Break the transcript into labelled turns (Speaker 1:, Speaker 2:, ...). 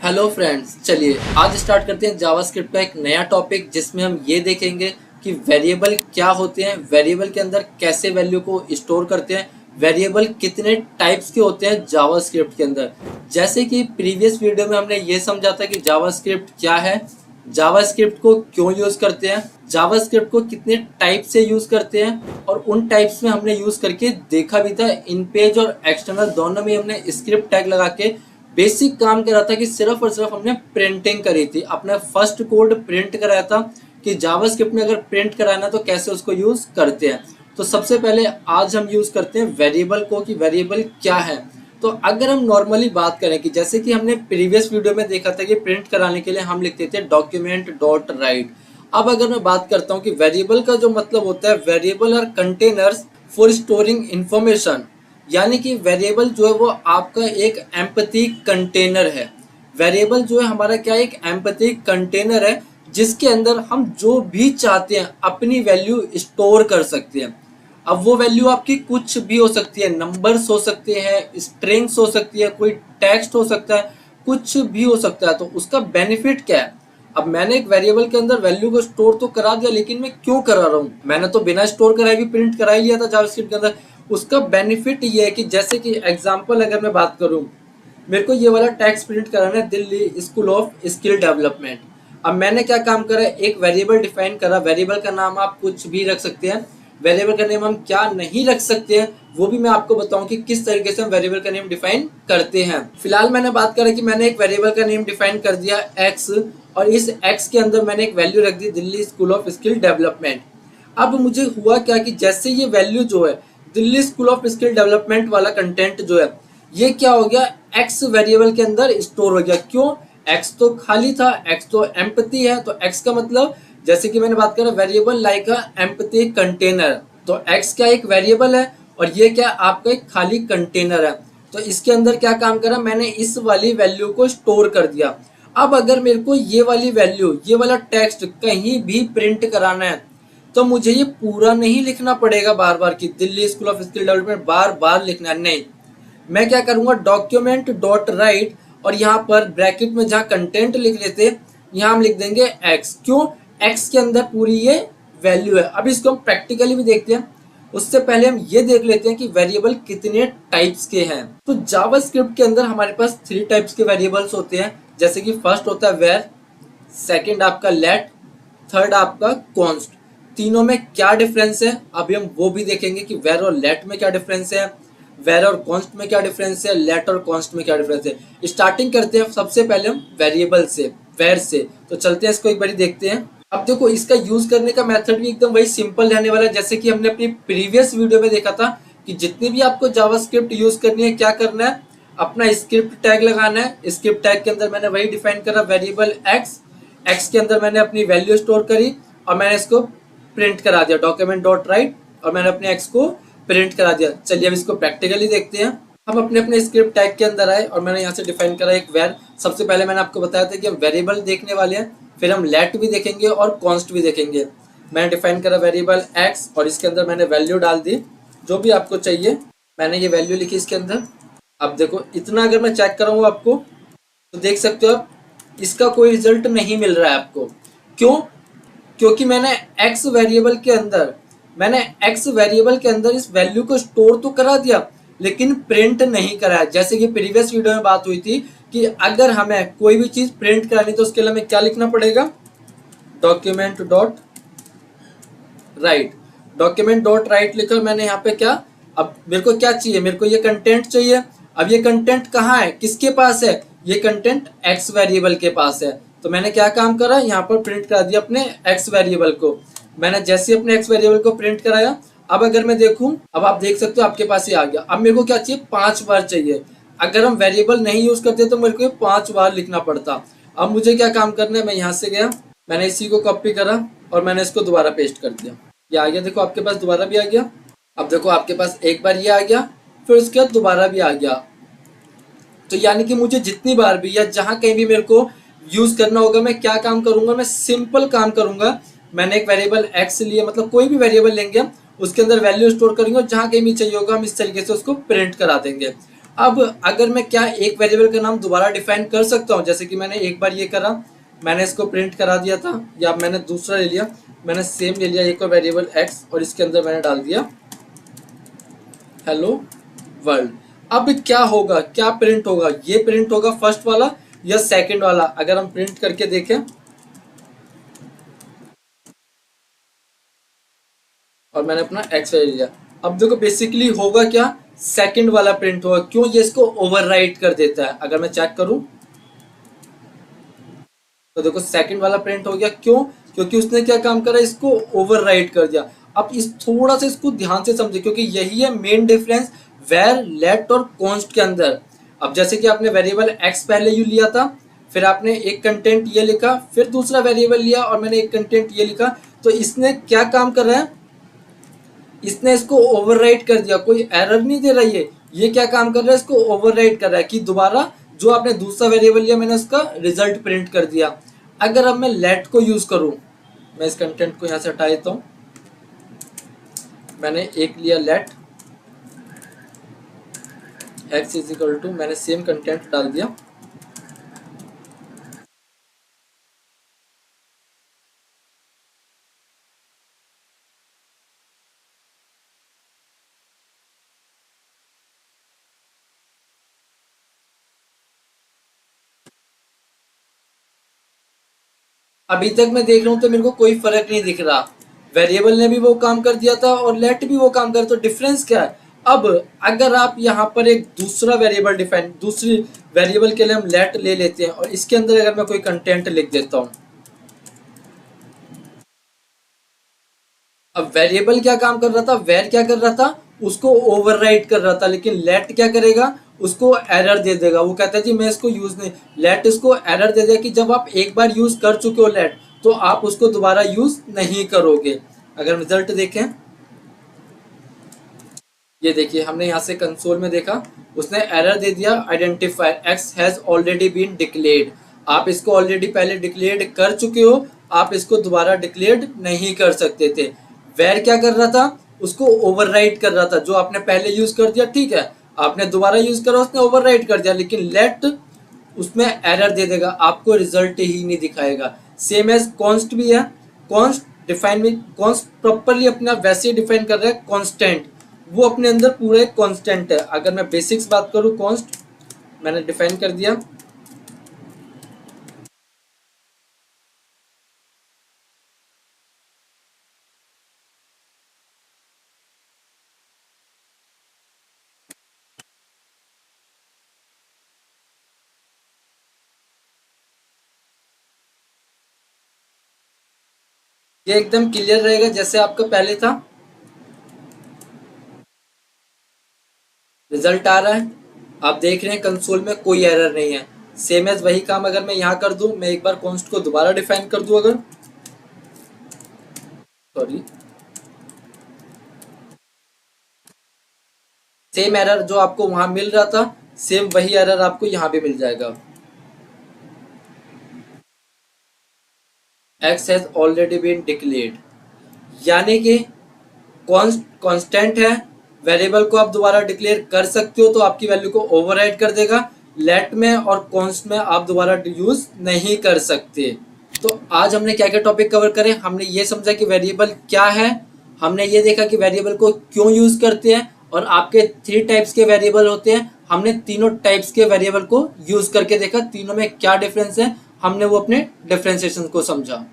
Speaker 1: Hello friends, चलिए आज start करते हैं जावास्क्रिप्ट का एक नया टॉपिक जिसमें हम ये देखेंगे कि वेरिएबल क्या होते हैं, वेरिएबल के अंदर कैसे वैल्यू को स्टोर करते हैं, वेरिएबल कितने टाइप्स के होते हैं जावास्क्रिप्ट के अंदर। जैसे कि प्रीवियस वीडियो में हमने ये समझा था कि जावास्क्रिप्ट क्या है, जावास्क्रिप्ट को क्यों यूज करते हैं, जावास्क्रिप्ट को कितने टाइप से यूज करते हैं और उन टाइप्स में हमने यूज करके देखा भी था। इन पेज और एक्सटर्नल दोनों में हमने स्क्रिप्ट टैग लगा के बेसिक काम करा था कि सिर्फ और सिर्फ हमने प्रिंटिंग करी थी, अपना फर्स्ट कोड प्रिंट कराया था कि जावास्क्रिप्ट में अगर प्रिंट कराना तो कैसे उसको यूज करते हैं। तो सबसे पहले आज हम यूज करते हैं वेरिएबल को कि वेरिएबल क्या है। तो अगर हम नॉर्मली बात करें कि जैसे कि हमने प्रीवियस वीडियो में देखा था कि प्रिंट कराने के लिए हम लिखते थे डॉक्यूमेंट डॉट राइट। अब अगर मैं बात करता हूँ कि वेरिएबल का जो मतलब होता है, variable are containers for storing information, यानी कि वेरिएबल जो है वो आपका एक एम्पैथी कंटेनर है। वेरिएबल जो है हमारा क्या है, एक एम्पैथी कंटेनर है जिसके अंदर हम जो भी चाहते हैं अपनी वैल्यू स्टोर कर सकते हैं। अब वो वैल्यू आपकी कुछ भी हो सकती है, नंबर्स हो सकते हैं, स्ट्रिंग्स हो सकती है, कोई टेक्स्ट हो सकता है, कुछ भी हो सकता है। तो उसका बेनिफिट क्या है? अब मैंने एक वेरिएबल के अंदर वैल्यू को स्टोर तो करा दिया, लेकिन मैं क्यों करा रहा हूँ? मैंने तो बिना स्टोर कराए भी प्रिंट करा ही लिया था जावास्क्रिप्ट के अंदर। उसका बेनिफिट ये है कि जैसे कि एग्जांपल अगर मैं बात करूं, मेरे को ये वाला टेक्स्ट प्रिंट कराना है, Delhi school of skill development. अब मैंने क्या काम करा, एक वेरिएबल डिफाइन करा। वेरिएबल का नाम आप कुछ भी रख सकते हैं, वेरिएबल का नेम हम क्या नहीं रख सकते हैं वो भी मैं आपको बताऊं कि किस तरीके से हम वेरिएबल का नेम डिफाइन करते हैं। फिलहाल मैंने बात करा कि मैंने एक वेरिएबल का नेम डिफाइन कर दिया एक्स, और इस एक्स के अंदर मैंने एक वैल्यू रख दी Delhi school of skill development. अब मुझे हुआ क्या कि जैसे ये वैल्यू जो है Delhi school of skill development वाला कंटेंट जो है ये क्या हो गया, एक्स वेरिएबल के अंदर स्टोर हो गया। क्यों? एक्स तो खाली था, एक्स तो एम्पैथी है, तो एक्स का मतलब जैसे कि मैंने बात करा वेरिएबल लाइक अ एम्पैथी कंटेनर, तो एक्स क्या एक वेरिएबल है और ये क्या आपका एक खाली कंटेनर है। तो इसके अंदर क्या काम करा, मैंने इस वाली वैल्यू को स्टोर कर दिया। अब अगर मेरे को ये वाली वैल्यू, ये वाला टेक्स्ट कहीं भी प्रिंट कराना है तो मुझे ये पूरा नहीं लिखना पड़ेगा बार बार कि Delhi school of skill development बार बार लिखना है। नहीं, मैं क्या करूंगा, डॉक्यूमेंट डॉट राइट और यहाँ पर ब्रैकेट में जहाँ कंटेंट लिख लेते यहाँ हम लिख देंगे एक्स। क्यों? एक्स के अंदर पूरी ये वैल्यू है। अब इसको हम प्रैक्टिकली भी देखते हैं, उससे पहले हम ये देख लेते हैं कि वेरिएबल कितने टाइप्स के हैं। तो जावास्क्रिप्ट के अंदर हमारे पास 3 टाइप्स के वेरिएबल्स होते हैं। जैसे कि फर्स्ट होता है वेर, सेकंड आपका लेट, थर्ड आपका कॉन्स्ट। तीनों में क्या डिफरेंस है अभी हम वो भी देखेंगे कि वेर और लेट में क्या डिफरेंस है, वेर और कॉन्स्ट में क्या डिफरेंस है, लेट और कॉन्स्ट में क्या डिफरेंस है। स्टार्टिंग करते हैं सबसे पहले हम वेरिएबल से, वेर से। तो चलते हैं इसको एक बारी देखते हैं। अब देखो इसका यूज करने का मेथड भी एकदम वही सिंपल रहने वाला है जैसे कि हमने अपनी प्रीवियस वीडियो में देखा था कि जितनी भी आपको जावास्क्रिप्ट यूज करनी है क्या करना है, अपना स्क्रिप्ट टैग लगाना है। स्क्रिप्ट टैग के अंदर मैंने वही डिफाइन करा वेरिएबल एक्स, एक्स के अंदर मैंने अपनी वैल्यू स्टोर करी और मैंने इसको प्रिंट करा दिया डॉक्यूमेंट डॉट राइट, और मैंने अपने एक्स को प्रिंट करा दिया। चलिए अब इसको प्रैक्टिकली देखते हैं। हम अपने अपने स्क्रिप्ट टैग के अंदर आए और मैंने यहाँ से डिफाइन करा एक वेर। सबसे पहले मैंने आपको बताया था कि हम वेरिएबल देखने वाले हैं, फिर हम लेट भी देखेंगे और कॉन्स्ट भी देखेंगे। मैंने डिफाइन करा वेरिएबल एक्स और इसके अंदर मैंने वैल्यू डाल दी जो भी आपको चाहिए। मैंने ये वैल्यू लिखी इसके अंदर। अब देखो इतना अगर मैं चेक कराऊंगा आपको तो देख सकते हो आप इसका कोई रिजल्ट नहीं मिल रहा है आपको। क्यों? क्योंकि मैंने एक्स वेरिएबल के अंदर इस वैल्यू को स्टोर तो करा दिया लेकिन प्रिंट नहीं कराया। जैसे कि प्रीवियस वीडियो में बात हुई थी कि अगर हमें कोई भी चीज प्रिंट करानी तो उसके लिए हमें क्या लिखना पड़ेगा, document dot right. Document dot right लिखा मैंने यहाँ पे क्या, अब मेरे को क्या चाहिए, मेरे को ये कंटेंट चाहिए। अब ये कंटेंट कहाँ है, किसके पास है, ये कंटेंट एक्स वेरिएबल के पास है। तो मैंने क्या काम करा, यहाँ पर प्रिंट करा दिया अपने एक्स वेरिएबल को। मैंने जैसे अपने एक्स वेरिएबल को प्रिंट कराया, अब अगर मैं देखूं, अब आप देख सकते हो आपके पास ये आ गया। अब मेरे को क्या चाहिए, 5 बार चाहिए। अगर हम वेरिएबल नहीं यूज करते तो मेरे को 5 बार लिखना पड़ता। अब मुझे क्या काम करना है, मैं यहाँ से गया, मैंने इसी को कॉपी करा और मैंने इसको दोबारा पेस्ट कर दिया। ये आ गया, देखो आपके पास दोबारा भी आ गया। अब देखो आपके पास एक बार ये आ गया, फिर उसके बाद दोबारा भी आ गया। तो यानी कि मुझे जितनी बार भी या जहां कहीं भी मेरे को यूज करना होगा, मैं क्या काम करूंगा, मैं सिंपल काम करूंगा। मैंने एक वेरिएबल एक्स लिया, मतलब कोई भी वेरिएबल लेंगे हम, उसके अंदर वैल्यू स्टोर करेंगे और जहां कहीं भी चाहिए होगा हम इस तरीके से उसको प्रिंट करा देंगे। अब अगर मैं क्या एक वेरिएबल का नाम दोबारा डिफाइन कर सकता हूँ, जैसे कि मैंने एक बार ये करा, मैंने इसको प्रिंट करा दिया था, या मैंने दूसरा ले लिया, मैंने सेम ले लिया एक और वेरिएबल एक्स और इसके अंदर मैंने डाल दिया हेलो वर्ल्ड। अब क्या होगा, क्या प्रिंट होगा, ये प्रिंट होगा फर्स्ट वाला या सेकंड वाला? अगर हम प्रिंट करके देखें और मैंने अपना एक्स ले लिया, अब देखो बेसिकली होगा क्या, सेकंड वाला प्रिंट होगा। क्यों? ये इसको ओवरराइट कर देता है। अगर मैं चेक करूं तो देखो सेकंड वाला प्रिंट हो गया। क्यों? क्योंकि उसने क्या काम करा, इसको ओवरराइट कर दिया। अब इस थोड़ा सा इसको ध्यान से समझे, क्योंकि यही है मेन डिफरेंस वेर, लेट और कॉन्स्ट के अंदर। अब जैसे कि आपने वेरिएबल एक्स पहले यू लिया था, फिर आपने एक कंटेंट ये लिखा, फिर दूसरा वेरिएबल लिया और मैंने एक कंटेंट ये लिखा, तो इसने क्या काम कर रहा है, इसने इसको ओवरराइट कर दिया। कोई एरर नहीं दे रहा ये क्या काम कर रहा है, इसको ओवरराइट कर रहा है कि दोबारा जो आपने दूसरा वेरिएबल लिया मैंने उसका रिजल्ट प्रिंट कर दिया। अगर अब मैं लेट को यूज करूं, मैं इस कंटेंट को यहां से हटा देता हूं, मैंने एक लिया let x is equal to, मैंने सेम कंटेंट डाल दिया, अभी तक मैं देख रहा हूं तो मेरे को कोई फर्क नहीं दिख रहा। वेरिएबल ने भी वो काम कर दिया था और लेट भी वो काम कर, तो डिफरेंस क्या है? अब अगर आप यहाँ पर एक दूसरा वेरिएबल डिफाइन, दूसरी वेरिएबल के लिए हम लेट ले लेते हैं और इसके अंदर अगर मैं कोई कंटेंट लिख देता हूँ, अब वेरिएबल क्या काम कर रहा था, वेर क्या कर रहा था, उसको ओवरराइट कर रहा था, लेकिन लेट क्या करेगा, उसको एरर दे देगा। वो कहता है जी मैं इसको यूज नहीं, लेट इसको एरर दे देगा कि जब आप एक बार यूज कर चुके हो लेट, तो आप उसको दोबारा यूज नहीं करोगे। अगर रिजल्ट देखें, ये देखिए हमने यहाँ से कंसोल में देखा, उसने एरर दे दिया, identifier x has already been declared. आप इसको ऑलरेडी पहले डिक्लेयर्ड कर चुके हो, आप इसको दोबारा डिक्लेयर्ड नहीं कर सकते थे। वेर क्या कर रहा था, उसको ओवरराइट कर रहा था, जो आपने पहले यूज कर दिया ठीक है, आपने दोबारा यूज करा, उसने ओवरराइट कर दिया, लेकिन लेट उसमें एरर दे देगा, आपको रिजल्ट ही नहीं दिखाएगा। सेम एज कॉन्स्ट भी है, कॉन्स्ट डिफाइन में, कॉन्स्ट प्रॉपरली अपना वैसे डिफाइन कर रहा है कॉन्स्टेंट, वो अपने अंदर पूरा एक कॉन्स्टेंट है। अगर मैं बेसिक्स बात करूं, कॉन्स्ट मैंने डिफाइन कर दिया, ये एकदम क्लियर रहेगा जैसे आपका पहले था। रिजल्ट आ रहा है, आप देख रहे हैं कंसोल में कोई एरर नहीं है। सेम एज वही काम अगर मैं यहाँ कर दूं, मैं एक बार कॉन्स्ट को दोबारा डिफाइन कर दूं, अगर सॉरी, सेम एरर जो आपको वहां मिल रहा था, सेम वही एरर आपको यहाँ भी मिल जाएगा। X has already been declared, यानी कि कांस्टेंट है, वेरिएबल को आप दोबारा डिक्लेयर कर सकते हो तो आपकी वैल्यू को ओवरराइड कर देगा। लेट में और कॉन्स्ट में आप दोबारा यूज नहीं कर सकते। तो आज हमने क्या क्या टॉपिक कवर करे, हमने ये समझा कि वेरिएबल क्या है, हमने ये देखा कि वेरिएबल को क्यों यूज करते हैं, और आपके 3 टाइप्स के वेरिएबल होते हैं। हमने तीनों टाइप्स के वेरिएबल को यूज करके देखा, तीनों में क्या डिफरेंस है, हमने वो अपने डिफरेंशिएशन को समझा।